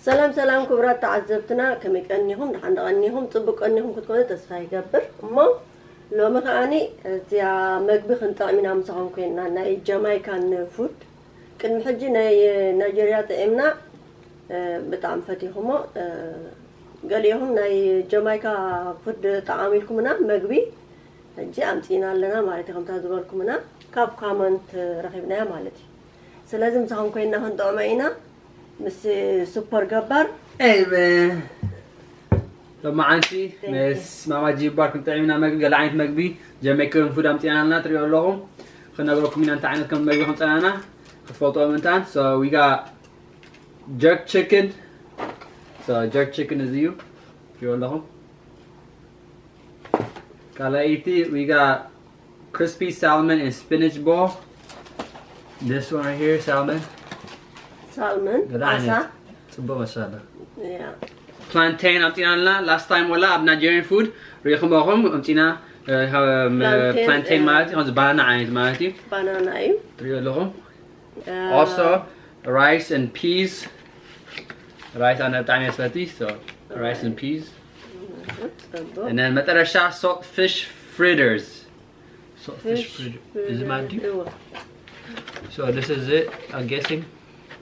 سلام كبرات تعذبتنا كم يكنيهم نحن غنيهم طبق أنيهم كتكون تسفاي جبر أما لو ما كاني زي مقبخ نطعمنا مسخون كنا ناي جامايكان فود كن محجي ناي نيجيريا تأمنا بطعم فتيهما قال يهم ناي جامايكا فود طعاملكم هنا مقبي هجي أمتينا لنا مالتي خم تهذبالكم هنا كاب كامنت رخيبنا مالتي سلازم مسخون كنا هنطعمينا بس سوبر جبار ايوه طبعا انتي بس ماما جيب بارك نطعمنا مقبي قال عينت مقبي جامايكان فود امتينا لنا تريو لهم خلينا نقول لكم انت عينت كم مقبي خمسة photo منتان so we got jerk chicken so jerk chicken is you تريو لهم Kalaiti, we got crispy salmon and spinach ball. This one right here, salmon. Asa. Yeah. Plantain, last time wala ab Nigerian food. Riyakhumokum, plantain malati, banana ayit malati. Banana ayit. Also, rice and peas. Rice on the tiny so rice and peas. And then matarasha salt fish fritters. Salt fish fritters. Is it my So this is it, I'm guessing.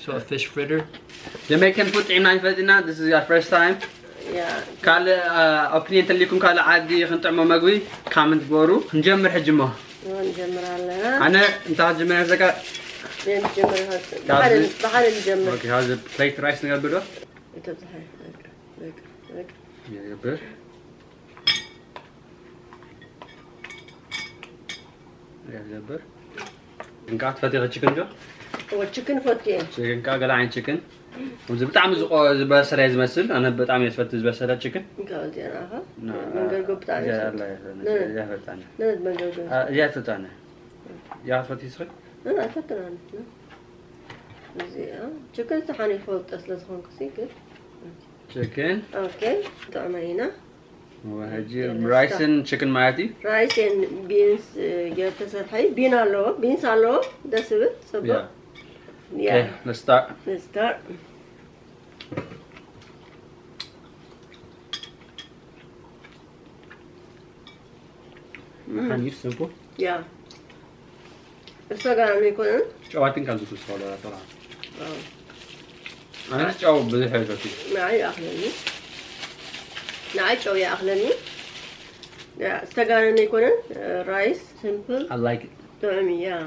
Salt fish fritter. Jamaican food this is your first time. Yeah. قال opinion تليكم قال عادي خنطعمو مقوي comment بورو نجمر حجمه. نجمر على. أنا أنت هتجمر هذاك. نجمر هذا. بحال نجمر. Okay, هذا plate rice نقدر بدو. أنت بحال. يا بير. يا بير. نقعد فتي chicken جو. هو chicken فتي. chicken قال عين chicken. وإذا بتعمل زبالة لازم أسل أنا بتعمل فت زبالة chicken. قال دي أنا ها. من غير قبط عني. يا الله يا فتانة. لا من غير. يا فتانة. يا فتي صغير. لا فتانة. زي chicken تحني فوق أصلا سخون كسي كده. chicken. Okay. طعمينا. وهجي rice and chicken مالتي. Rice and beans جبت سرحي beans allo that's it. Yeah. Okay, let's start. Let's start. Can you simple? Yeah. استقال يكون. شو أتين كان دوسس ولا طلع. أنا شو بدي حاجتي. معي أخلني. معي شو يا أخلني. استقال يكون rice simple. I like it. طعمي yeah.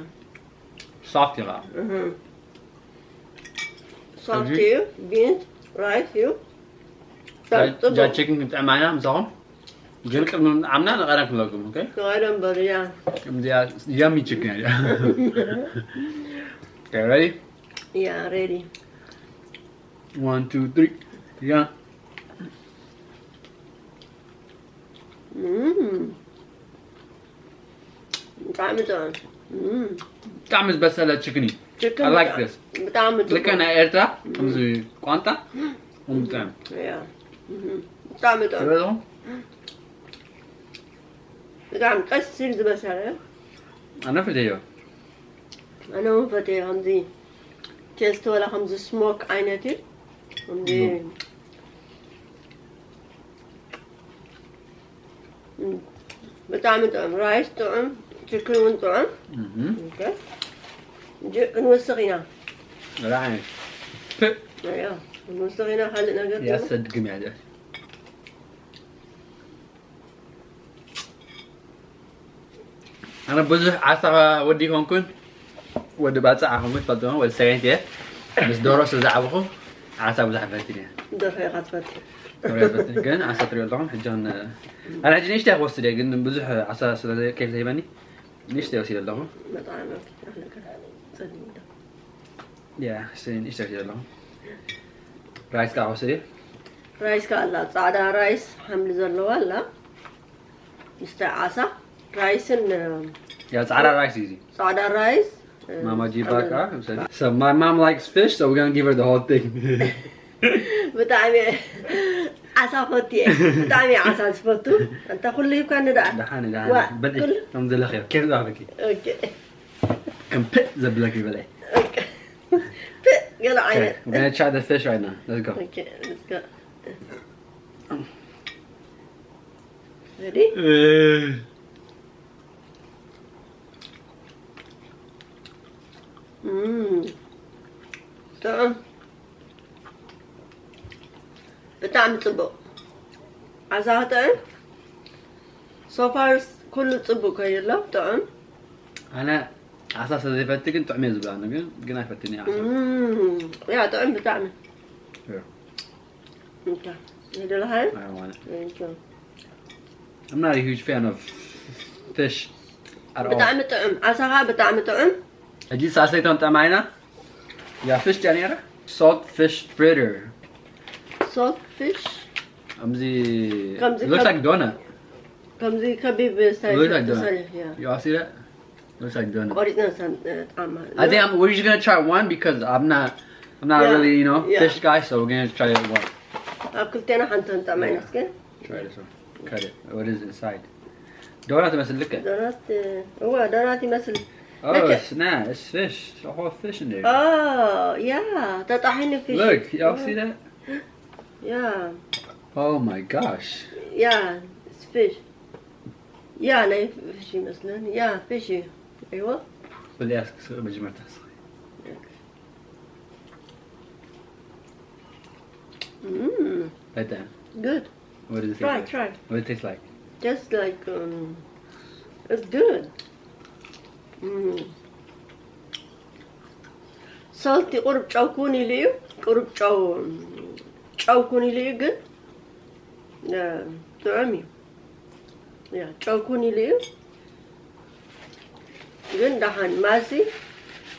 Soft يلا. Soft you beans rice you. جا chicken كنت عملنا مزاهم. جنك من عمنا نغيرك لكم okay. غيرهم بريان. مزيا yummy chicken Okay, ready? Yeah, ready. 1, 2, 3. Yeah. طعم البسلة chickeny. I like this. لك أنا إيرتا مزي قانتا ومطعم. Yeah. طعم. طعم كسر البسلة. أنا فتيو. أنا مو فتي همزي. تيست ولا همزي سموك عينتي. همزي. بطعم رايس طعم تشكل طعم. اوكي. نوسخينا. لا عين. ايوه نوسخينا خلينا نقدر. يا صدق معدة. أنا بزح عصا ودي هونكن. ودي بعصا هونكن تفضلون ولا سرينتي. بس دورس زعبهم. عصا بزح فتني. دور هي قطفت. كان عصا تريل طعم حجان. أنا عجيني إيش تأخذ وسيلة قلنا بزح عصا سلا كيف زيباني. ليش تأخذ لهم؟ مطعمك أهلا كذا. يا سين إيش تأخذ لهم؟ رايس كأوسيلة. رايس كألا صعدا رايس حمل زلوا ولا؟ مستعصا رايس Yeah, it's Ada rice easy. صعدا رايس. Mama Jibaka. So my mom likes fish, so we're gonna give her the whole thing. بتعمي عسى فتي. بتعمي عسى فتو. أنت كل يوم كان ده. دحاني. بدي. الحمد لله خير. كيف ذا بكي؟ Okay. كم بيت زبلكي بلاي. Okay. يلا Okay, عيني. we're gonna try the fish right now. Let's go. Okay, let's go. Ready? طعم بطعم صبق عزاها طعم صفار كله صبق كيلا طعم أنا عساس زي فتك أنت عميز بلا أنا قلنا فتني عساس. يا طعم بطعم Here, اوكي هيدا لهاي I don't want it. Thank you. I'm not a huge fan of fish at all. بطعم طعم عزاها بطعم طعم أجي ساسيتون تماينا. Yeah, fish جانيرة. Salt fish fritter. salt fish It Comes- looks like donut. كم زي كبيب سايز Looks like donut. yeah. You all see that? Looks like donut. قريتنا سن طعمها I think we're just gonna try one because I'm not Yeah, really, you know, yeah. fish guy, so we're gonna try it one. أكلتنا حنتن طعمين اسكن Try this one. Cut it. What is inside? Donut مثل look at. دونات هو دونات يمثل Oh, Look it's not. It's fish. It's a whole fish in there. yeah تطحين fish Look, y'all see that? yeah Oh my gosh. yeah it's fish yeah ناي fish مثلا yeah fish أيوة بدي أسك بجمع تحصي. Right there. good What does it try taste like? try What does it taste like? just like it's good salty قرب شوكوني ليه قرب شوكوني ليه good طعمي يا شوكوني ليه ግን دحاني ماسي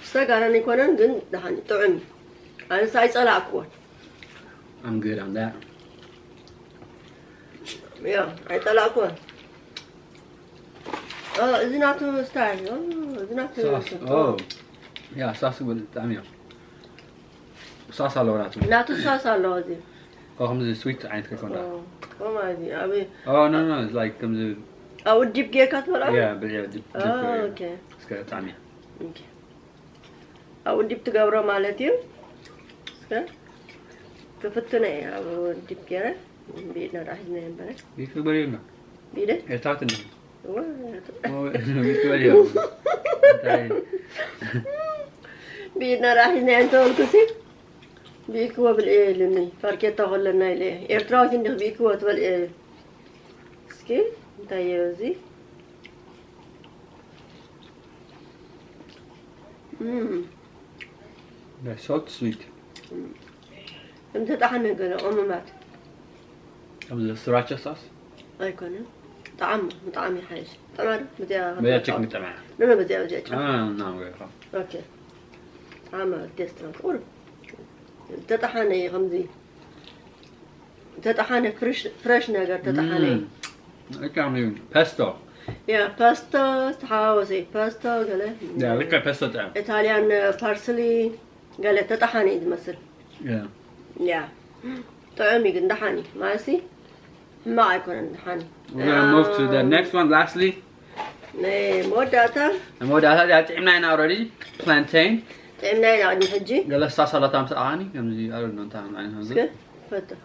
استقراني كونن ግን دحاني طعمي أنا سايس على أكون I'm good on that. يا عيطلع أكون إذناتو ستايل إذناتو Sauce. Oh. Yeah, sauce with tamia. Sauce على وراتو. ناتو صوص على هذي Oh, comes the sweet عين تكون ده. ما أدري أبي Oh no, it's like comes the أو الديب كيكات ولا yeah, but yeah, dip. أوكي It's got tamia. أوكي أو الديب تجاوبه مالتيو كفتنا أو الديب كيرة بيدنا راح نين بره بيكو برينا. بيده يتعطينا. هو بيكو برينا. بيدنا راح نين تقول كسي بيكو بالإيه لني فركة تقول لنا إيه إرتراح إنه بيكو تقول إيه سكي تايوزي That's so sweet. أنت تحنى قال مات Comes the sriracha sauce. أيكون طعمي حاجة طبعا بدي chicken tamia. لا بدي No, we're fine. اوكي عامل تيست قرب تطحني غمزي تطحني فريش نجار تطحني Look at me. Pesto. يا باستا تحاوزي باستا قال Yeah, look at pesto time. ايطاليان بارسلي قال تطحني مثل Yeah. يا طعمي قندحاني ماشي ما يكون قندحاني We're gonna move to the next one. Lastly, موداتا and what that عملنا already. Plantain. تعملنا يا عاد نحجي قال الصوص على طعم سقاني. I don't know طعم عين هذا. فتح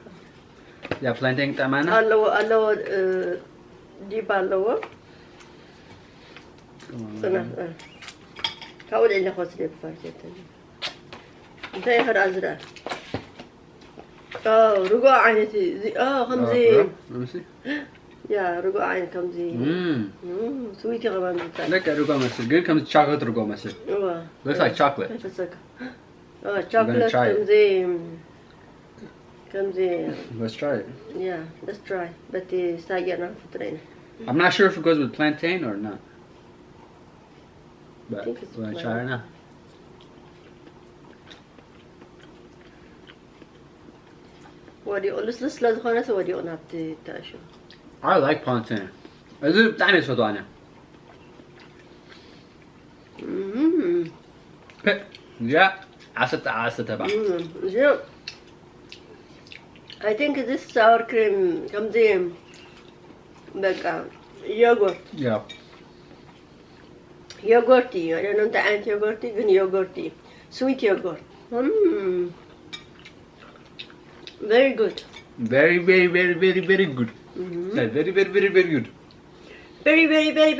Yeah, plantain تعملنا. الله ديب الله سنة كاول اللي خسرت فايتة انت يا خد أزرق رجوع عينتي زي خمزي Let me see. يا رجوع عين خمزي سويتي غمان Look at rugo mustard. Good comes chocolate rugo mustard. Looks like chocolate. chocolate try it. خمزي Let's try it. yeah let's try but استاجرنا فترين I'm not sure if it goes with plantain or not. But think it's we're gonna try it now. ودي لس لازخونة ودي أنا بتتاشو I like plantain. Is it بتعني سودانيا؟ Yeah. عسل تبع. Yeah. I think this sour cream comes in like yogurt. Yeah. Yogurty. I don't know the anti yogurty, then yogurty. Sweet yogurt. Very good. Very good. Very good.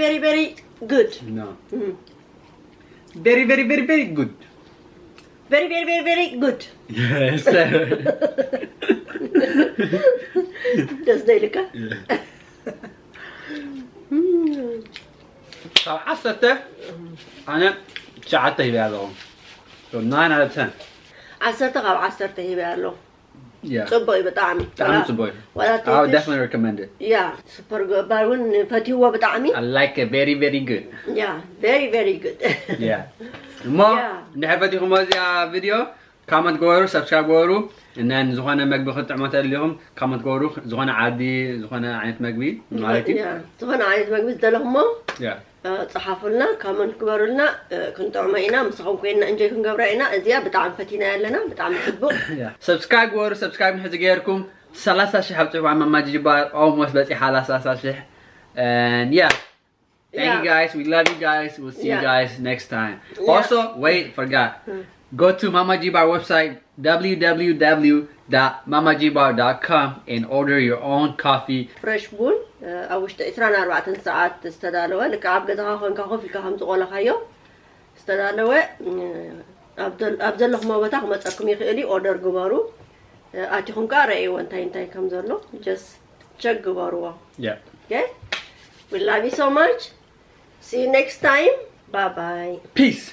Very good. No. Very good. Very good. Yes. ደስ ደይልካ ካብ 10 أنا 9 هيبقى لهم. So 9 out of 10. 10 ካብ 10 هيبقى له. Yeah. صبي بطعمي. طعمه صبي. ولا I would definitely recommend it. Yeah, super good. باون فتيوه بطعمي. I like it very good. Yeah, very good. Yeah. ما Yeah. نحبتكم هذا فيديو. كومنت قولوا سبسكرايب قولوا إن زخنا مقبي خد عملت اليوم كومنت قولوا زخنا عادي زخنا عينت مقبي مالتي. Yeah. زخنا عينت مقبي دلهم. Yeah. صحافلنا كومنت قولنا كنت عمينا مسخون كنا إنجيكم قبرنا أزياء بتعم فتينا لنا بتعم تبق. سبسكرايب قولوا سبسكرايب نحز غيركم 3 شيء حبتوا عم ماجي جبار almost بس حالة 3 شيء. And yeah. Thank you guys. We love you guys. We'll see you guys next time. Also, wait, forgot. Go to Mama Jibar website www.mamajibar.com and order your own coffee. فريش بون أوش تأثرنا 4 ساعات استدالوا لك عبد هاخون كخوفي كهم تقول خيو استدالوا أبدل لهم ما بتاعهم أتأكم يخلي order جبارو أتيهم كاري وانتين تاي كم زلوا just check جبارو. Yeah. Okay. We love you so much. See you next time. Bye bye. Peace.